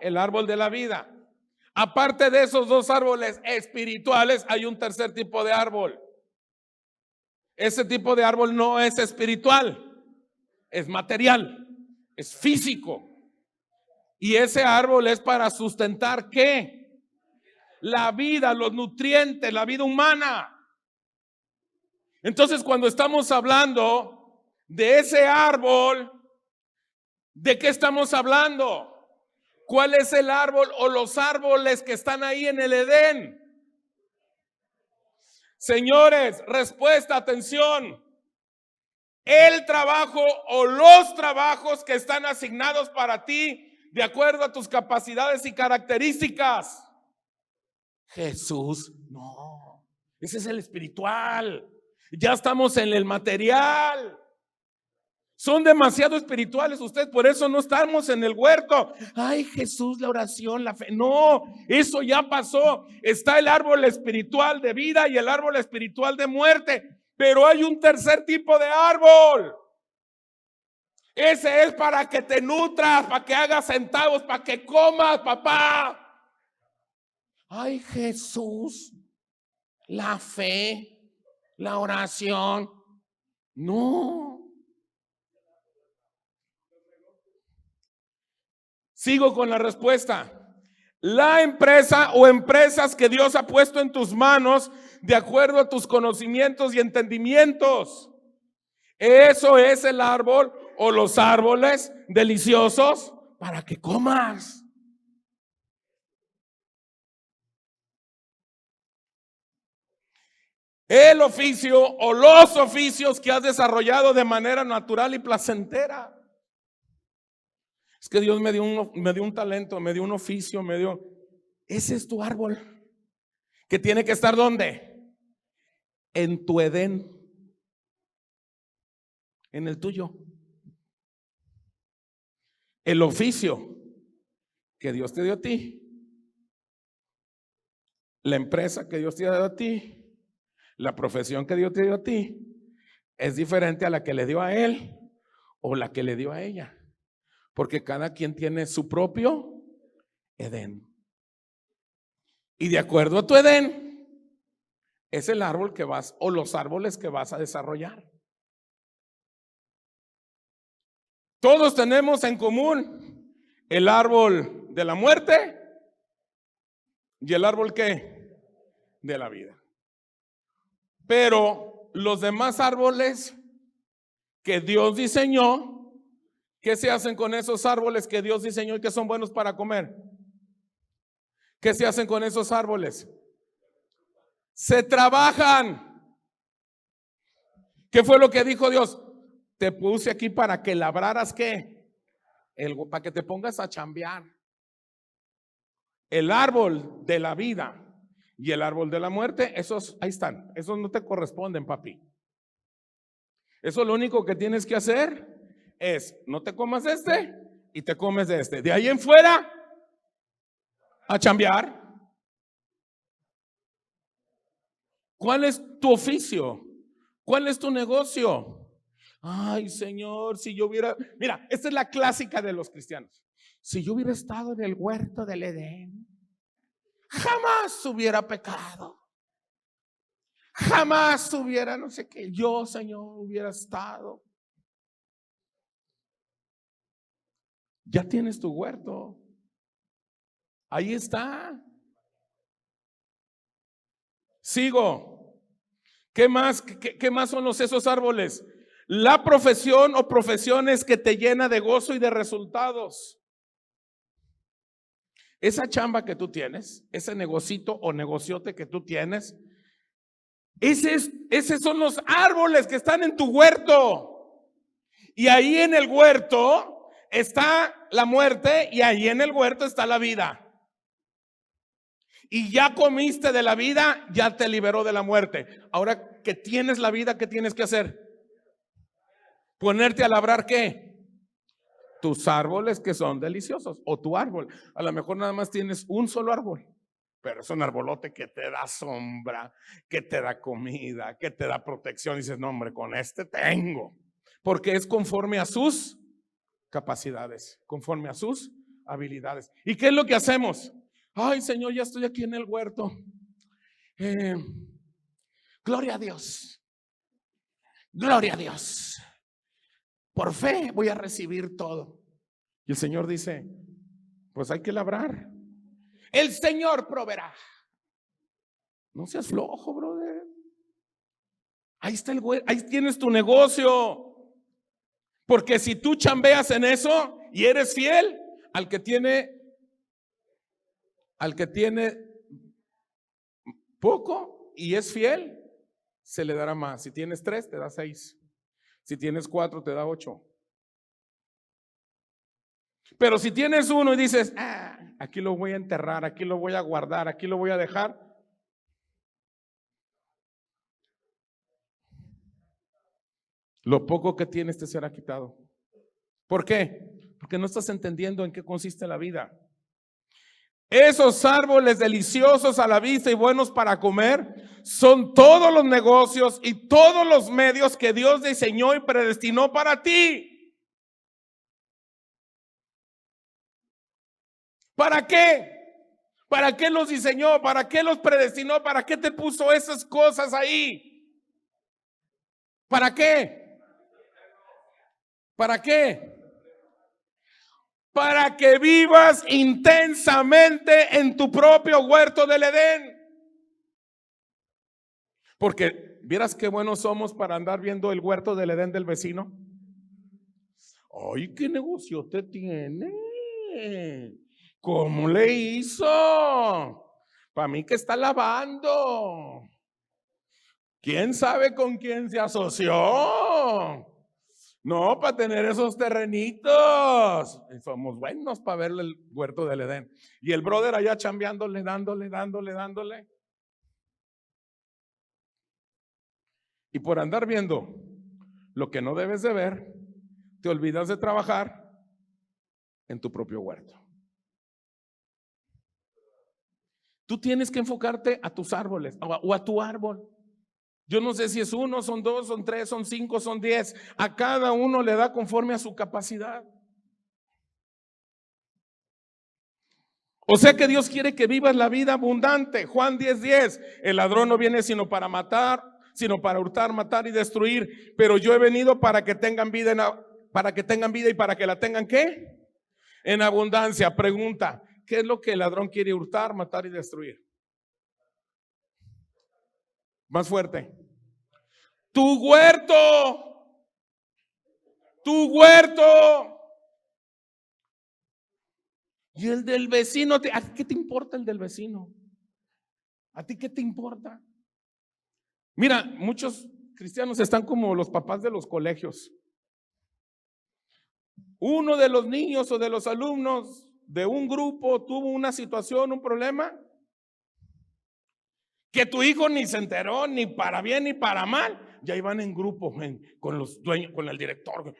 Speaker 1: El árbol de la vida. Aparte de esos dos árboles espirituales, hay un tercer tipo de árbol. Ese tipo de árbol no es espiritual, es material, es físico. Y ese árbol es para sustentar ¿qué? La vida, los nutrientes, la vida humana. Entonces, cuando estamos hablando de ese árbol, ¿de qué estamos hablando? ¿Cuál es el árbol o los árboles que están ahí en el Edén? Señores, respuesta, atención. El trabajo o los trabajos que están asignados para ti de acuerdo a tus capacidades y características. Jesús, no. Ese es el espiritual. Ya estamos en el material. Son demasiado espirituales ustedes, por eso no estamos en el huerto. Ay, Jesús, la oración, la fe. No, eso ya pasó. Está el árbol espiritual de vida y el árbol espiritual de muerte. Pero hay un tercer tipo de árbol. Ese es para que te nutras, para que hagas centavos, para que comas, papá. Ay, Jesús, la fe, la oración. No. Sigo con la respuesta. La empresa o empresas que Dios ha puesto en tus manos de acuerdo a tus conocimientos y entendimientos. Eso es el árbol o los árboles deliciosos para que comas. El oficio o los oficios que has desarrollado de manera natural y placentera. Es que Dios me dio un talento, me dio un oficio, ese es tu árbol. Que tiene que estar ¿dónde? En tu Edén. En el tuyo. El oficio que Dios te dio a ti. La empresa que Dios te dio a ti. La profesión que Dios te dio a ti. Es diferente a la que le dio a él o la que le dio a ella. Porque cada quien tiene su propio Edén. Y de acuerdo a tu Edén, es el árbol que vas o los árboles que vas a desarrollar. Todos tenemos en común el árbol de la muerte y el árbol ¿qué? De la vida. Pero los demás árboles que Dios diseñó, ¿qué se hacen con esos árboles que Dios diseñó y que son buenos para comer? ¿Qué se hacen con esos árboles? Se trabajan. ¿Qué fue lo que dijo Dios? Te puse aquí para que labraras ¿qué? Para que te pongas a chambear. El árbol de la vida y el árbol de la muerte, esos ahí están. Esos no te corresponden, papi. Eso lo único que tienes que hacer es, no te comas este y te comes de este. De ahí en fuera, a chambear. ¿Cuál es tu oficio? ¿Cuál es tu negocio? Ay, Señor, si yo hubiera... Mira, esta es la clásica de los cristianos. Si yo hubiera estado en el huerto del Edén, jamás hubiera pecado. Jamás hubiera, no sé qué, yo, Señor, hubiera estado. Ya tienes tu huerto. Ahí está. Sigo. ¿Qué más? ¿Qué más son esos árboles? La profesión o profesiones que te llena de gozo y de resultados. Esa chamba que tú tienes, ese negocito o negociote que tú tienes, esos son los árboles que están en tu huerto. Y ahí en el huerto está la muerte y ahí en el huerto está la vida. Y ya comiste de la vida, ya te liberó de la muerte. Ahora que tienes la vida, ¿qué tienes que hacer? Ponerte a labrar ¿qué? Tus árboles que son deliciosos, o tu árbol. A lo mejor nada más tienes un solo árbol, pero es un arbolote que te da sombra, que te da comida, que te da protección. Y dices, no hombre, con este tengo. Porque es conforme a sus capacidades, conforme a sus habilidades. ¿Y qué es lo que hacemos? Ay, Señor, ya estoy aquí en el huerto. Gloria a Dios. Gloria a Dios. Por fe voy a recibir todo. Y el Señor dice, pues hay que labrar. El Señor proveerá. No seas flojo, brother. Ahí está el huerto, ahí tienes tu negocio. Porque si tú chambeas en eso y eres fiel al que tiene poco y es fiel, se le dará más. Si tienes 3, te da 6. Si tienes 4, te da 8. Pero si tienes 1 y dices, aquí lo voy a enterrar, aquí lo voy a guardar, aquí lo voy a dejar, lo poco que tienes te será quitado. ¿Por qué? Porque no estás entendiendo en qué consiste la vida. Esos árboles deliciosos a la vista y buenos para comer son todos los negocios y todos los medios que Dios diseñó y predestinó para ti. ¿Para qué? ¿Para qué los diseñó? ¿Para qué los predestinó? ¿Para qué te puso esas cosas ahí? ¿Para qué? ¿Para qué? Para que vivas intensamente en tu propio huerto del Edén. Porque vieras qué buenos somos para andar viendo el huerto del Edén del vecino. Ay, qué negocio te tiene. ¿Cómo le hizo? Para mí que está lavando. ¿Quién sabe con quién se asoció? No, para tener esos terrenitos. Somos buenos para ver el huerto del Edén. Y el brother allá chambeándole, dándole. Y por andar viendo lo que no debes de ver, te olvidas de trabajar en tu propio huerto. Tú tienes que enfocarte a tus árboles o a tu árbol. Yo no sé si es 1, son 2, son 3, son 5, son 10. A cada uno le da conforme a su capacidad. O sea que Dios quiere que vivas la vida abundante. Juan 10:10. El ladrón no viene sino para matar, sino para hurtar, matar y destruir. Pero yo he venido para que tengan vida, para que tengan vida y para que la tengan ¿qué? En abundancia. Pregunta, ¿qué es lo que el ladrón quiere hurtar, matar y destruir? Más fuerte. Tu huerto. Tu huerto. Y el del vecino, ¿a qué te importa el del vecino? ¿A ti qué te importa? Mira, muchos cristianos están como los papás de los colegios. Uno de los niños o de los alumnos de un grupo tuvo una situación, un problema, que tu hijo ni se enteró, ni para bien ni para mal. Ya iban en grupo con los dueños, con el director.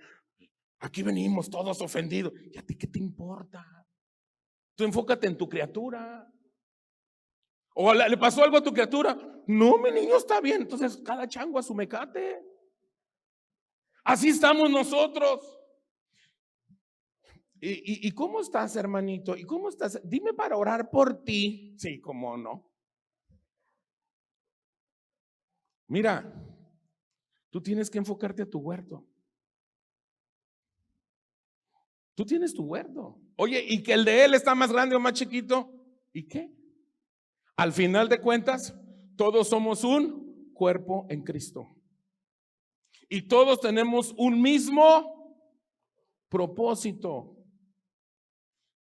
Speaker 1: Aquí venimos todos ofendidos. ¿Y a ti qué te importa? Tú enfócate en tu criatura. ¿O le pasó algo a tu criatura? No, mi niño está bien. Entonces cada chango a su mecate. Así estamos nosotros. ¿Y cómo estás, hermanito? ¿Y cómo estás? Dime para orar por ti. Sí, cómo no. Mira, tú tienes que enfocarte a tu huerto. Tú tienes tu huerto. Oye, ¿y que el de él está más grande o más chiquito? ¿Y qué? Al final de cuentas, todos somos un cuerpo en Cristo. Y todos tenemos un mismo propósito.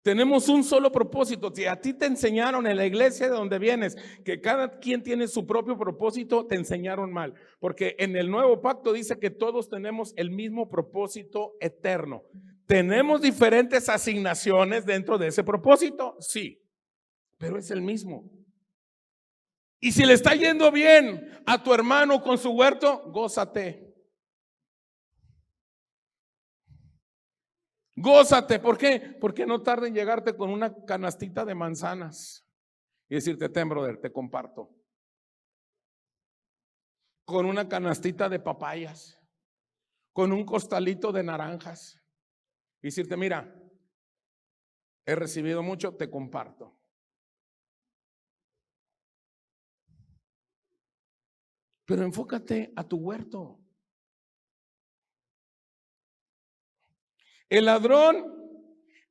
Speaker 1: Tenemos un solo propósito. Si a ti te enseñaron en la iglesia de donde vienes que cada quien tiene su propio propósito, te enseñaron mal. Porque en el nuevo pacto dice que todos tenemos el mismo propósito eterno. ¿Tenemos diferentes asignaciones dentro de ese propósito? Sí, pero es el mismo. Y si le está yendo bien a tu hermano con su huerto, gózate. Gózate. ¿Por qué? Porque no tarda en llegarte con una canastita de manzanas y decirte, ten, brother, te comparto. Con una canastita de papayas, con un costalito de naranjas. Y decirte, mira, he recibido mucho, te comparto. Pero enfócate a tu huerto. El ladrón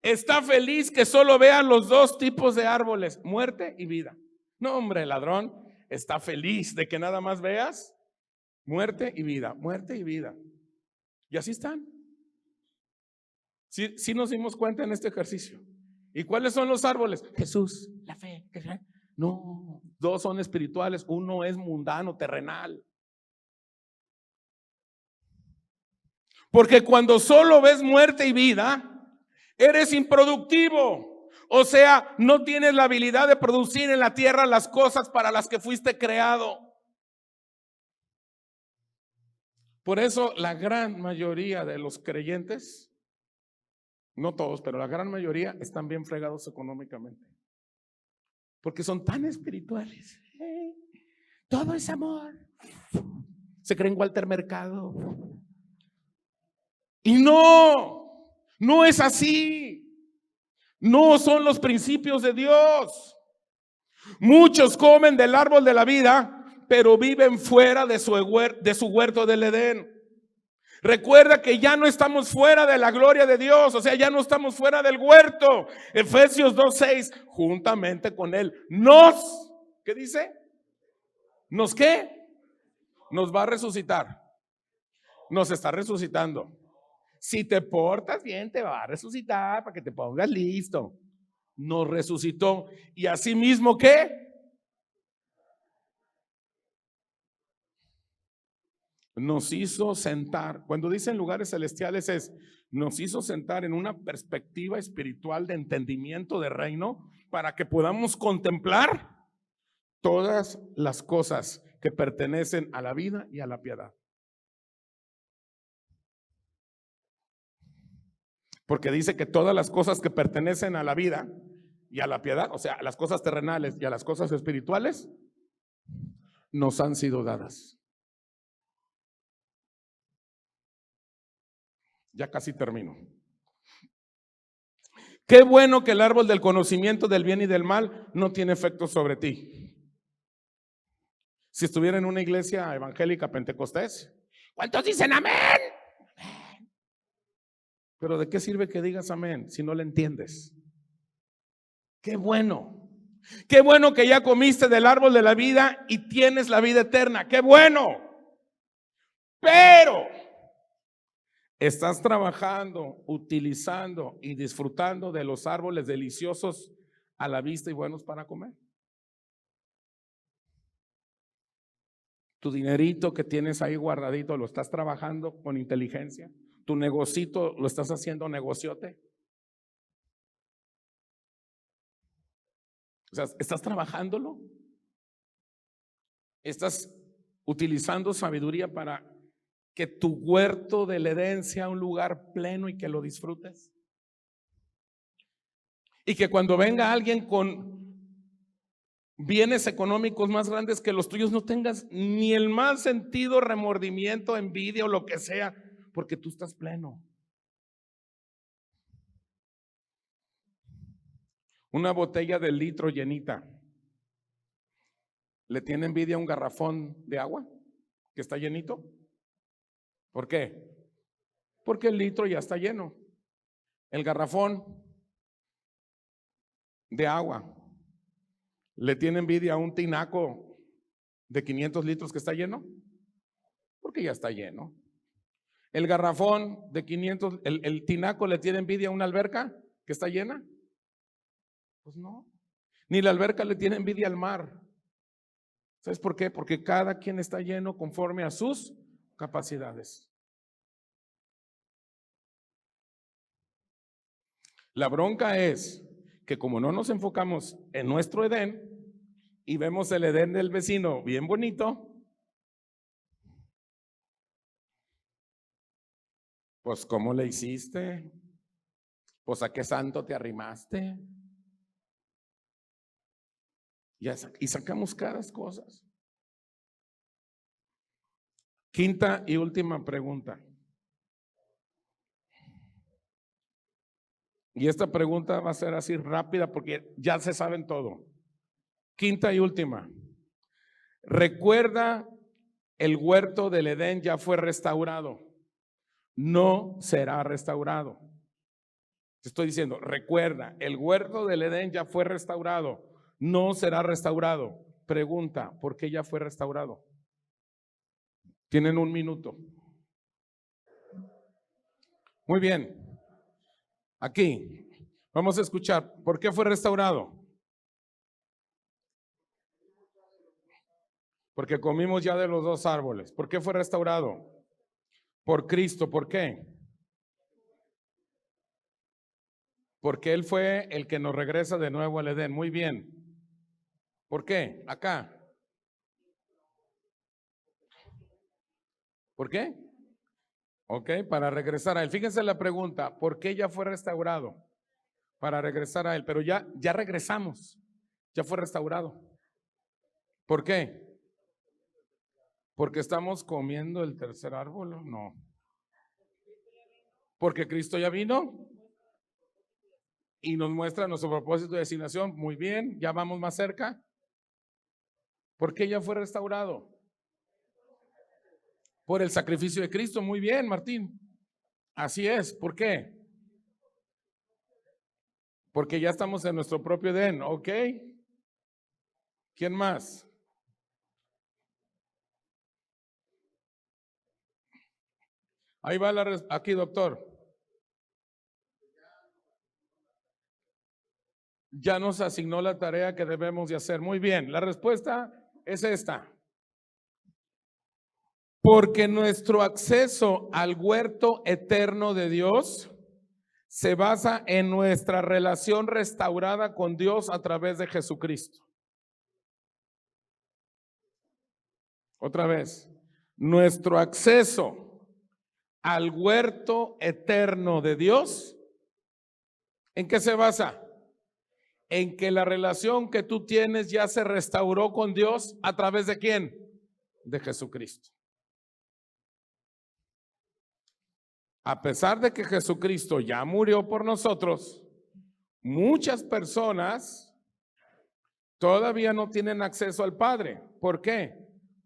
Speaker 1: está feliz que solo vea los dos tipos de árboles, muerte y vida. No, hombre, el ladrón está feliz de que nada más veas muerte y vida, muerte y vida. Y así están. Sí nos dimos cuenta en este ejercicio. ¿Y cuáles son los árboles? Jesús, la fe. No, dos son espirituales, uno es mundano, terrenal. Porque cuando solo ves muerte y vida, eres improductivo. O sea, no tienes la habilidad de producir en la tierra las cosas para las que fuiste creado. Por eso la gran mayoría de los creyentes, no todos, pero la gran mayoría están bien fregados económicamente. Porque son tan espirituales. Todo es amor. Se creen Walter Mercado. Y no es así. No son los principios de Dios. Muchos comen del árbol de la vida, pero viven fuera de su huerto del Edén. Recuerda que ya no estamos fuera de la gloria de Dios, o sea, ya no estamos fuera del huerto. Efesios 2:6, juntamente con Él, ¿qué dice? ¿Nos qué? Nos va a resucitar. Nos está resucitando. Si te portas bien, te va a resucitar para que te pongas listo. Nos resucitó. Y así mismo, ¿qué? Nos hizo sentar. Cuando dicen lugares celestiales nos hizo sentar en una perspectiva espiritual de entendimiento de reino para que podamos contemplar todas las cosas que pertenecen a la vida y a la piedad. Porque dice que todas las cosas que pertenecen a la vida y a la piedad, o sea, a las cosas terrenales y a las cosas espirituales, nos han sido dadas. Ya casi termino. Qué bueno que el árbol del conocimiento del bien y del mal no tiene efecto sobre ti. Si estuviera en una iglesia evangélica pentecostés, ¿cuántos dicen amén? Pero ¿de qué sirve que digas amén si no le entiendes? Qué bueno. Qué bueno que ya comiste del árbol de la vida y tienes la vida eterna. Qué bueno. Pero estás trabajando, utilizando y disfrutando de los árboles deliciosos a la vista y buenos para comer. Tu dinerito que tienes ahí guardadito, ¿lo estás trabajando con inteligencia? ¿Tu negocito lo estás haciendo negociote? O sea, ¿estás trabajándolo? ¿Estás utilizando sabiduría para que tu huerto del Edén sea un lugar pleno y que lo disfrutes? Y que cuando venga alguien con bienes económicos más grandes que los tuyos no tengas ni el más sentido remordimiento, envidia o lo que sea, porque tú estás pleno. Una botella de litro llenita, ¿le tiene envidia a un garrafón de agua que está llenito? ¿Por qué? Porque el litro ya está lleno. El garrafón de agua, ¿le tiene envidia a un tinaco de 500 litros que está lleno? Porque ya está lleno. El garrafón de 500, el tinaco le tiene envidia a una alberca que está llena. Pues no. Ni la alberca le tiene envidia al mar. ¿Sabes por qué? Porque cada quien está lleno conforme a sus capacidades. La bronca es que como no nos enfocamos en nuestro Edén, y vemos el Edén del vecino bien bonito, pues ¿cómo le hiciste? Pues ¿a qué santo te arrimaste? Y sacamos caras cosas. Quinta y última pregunta. Y esta pregunta va a ser así rápida porque ya se saben todo. Quinta y última. Recuerda, el huerto del Edén ya fue restaurado. No será restaurado. Te estoy diciendo, recuerda, el huerto del Edén ya fue restaurado. No será restaurado. Pregunta, ¿por qué ya fue restaurado? Tienen un minuto. Muy bien. Aquí, vamos a escuchar, ¿por qué fue restaurado? Porque comimos ya de los dos árboles. ¿Por qué fue restaurado? Por Cristo. ¿Por qué? Porque Él fue el que nos regresa de nuevo al Edén. Muy bien. ¿Por qué? Acá. ¿Por qué? Ok, para regresar a Él. Fíjense la pregunta, ¿por qué ya fue restaurado? Para regresar a Él, pero ya regresamos, ya fue restaurado. ¿Por qué? ¿Porque estamos comiendo el tercer árbol? No. ¿Porque Cristo ya vino? Y nos muestra nuestro propósito de asignación. Muy bien, ya vamos más cerca. ¿Por qué ya fue restaurado? Por el sacrificio de Cristo. Muy bien, Martín. Así es. ¿Por qué? Porque ya estamos en nuestro propio Edén. ¿Ok? ¿Quién más? Ahí va aquí, doctor. Ya nos asignó la tarea que debemos de hacer. Muy bien, la respuesta es esta. Porque nuestro acceso al huerto eterno de Dios se basa en nuestra relación restaurada con Dios a través de Jesucristo. Otra vez, nuestro acceso al huerto eterno de Dios, ¿en qué se basa? En que la relación que tú tienes ya se restauró con Dios a través de ¿quién? De Jesucristo. A pesar de que Jesucristo ya murió por nosotros, muchas personas todavía no tienen acceso al Padre. ¿Por qué?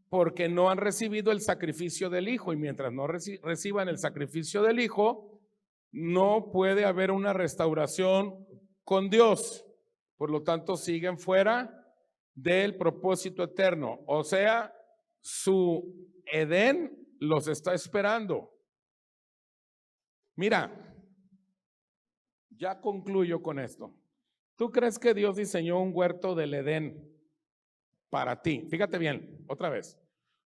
Speaker 1: Porque no han recibido el sacrificio del Hijo, y mientras no reciban el sacrificio del Hijo, no puede haber una restauración con Dios. Por lo tanto, siguen fuera del propósito eterno. O sea, su Edén los está esperando. Mira, ya concluyo con esto. ¿Tú crees que Dios diseñó un huerto del Edén para ti? Fíjate bien, otra vez.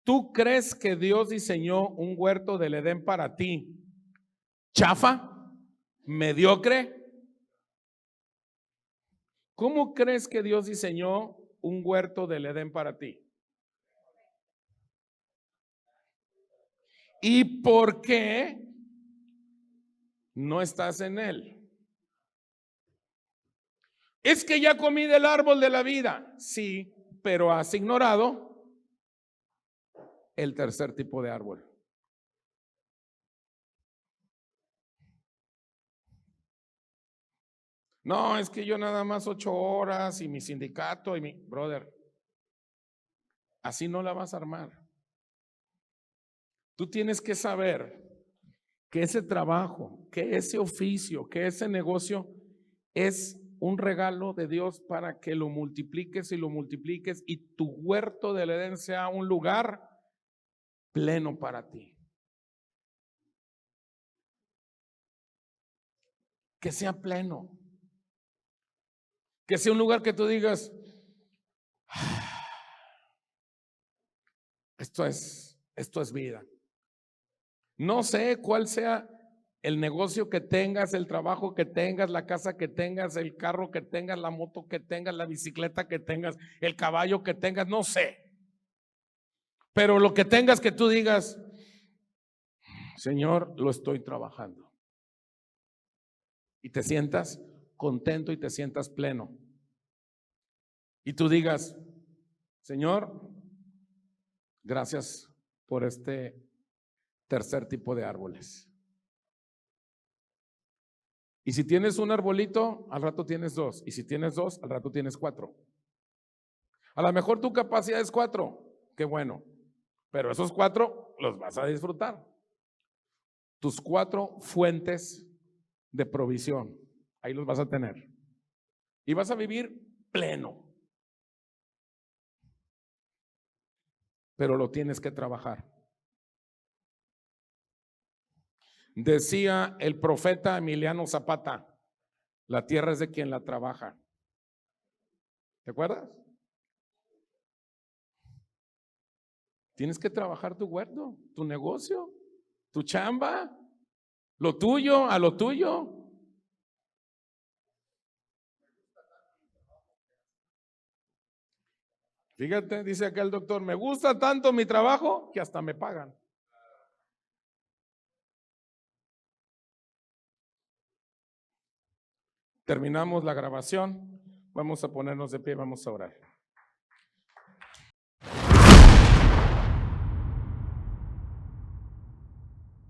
Speaker 1: ¿Tú crees que Dios diseñó un huerto del Edén para ti? ¿Chafa? ¿Mediocre? ¿Cómo crees que Dios diseñó un huerto del Edén para ti? ¿Y por qué no estás en él? Es que ya comí del árbol de la vida. Sí, pero has ignorado el tercer tipo de árbol. No, es que yo nada más 8 horas y mi sindicato y mi brother. Así no la vas a armar. Tú tienes que saber que ese trabajo, que ese oficio, que ese negocio es un regalo de Dios para que lo multipliques y lo multipliques y tu huerto del Edén sea un lugar pleno para ti. Que sea pleno. Que sea un lugar que tú digas, esto es vida. No sé cuál sea el negocio que tengas, el trabajo que tengas, la casa que tengas, el carro que tengas, la moto que tengas, la bicicleta que tengas, el caballo que tengas, no sé. Pero lo que tengas que tú digas, Señor, lo estoy trabajando. Y te sientas contento y te sientas pleno. Y tú digas, Señor, gracias por este tercer tipo de árboles. Y si tienes un arbolito, al rato tienes dos. Y si tienes dos, al rato tienes cuatro. A lo mejor tu capacidad es 4, qué bueno. Pero esos 4 los vas a disfrutar. Tus 4 fuentes de provisión, ahí los vas a tener. Y vas a vivir pleno. Pero lo tienes que trabajar. Decía el profeta Emiliano Zapata, la tierra es de quien la trabaja. ¿Te acuerdas? Tienes que trabajar tu huerto, tu negocio, tu chamba, lo tuyo, a lo tuyo. Fíjate, dice acá el doctor, me gusta tanto mi trabajo que hasta me pagan. Terminamos la grabación, vamos a ponernos de pie, vamos a orar.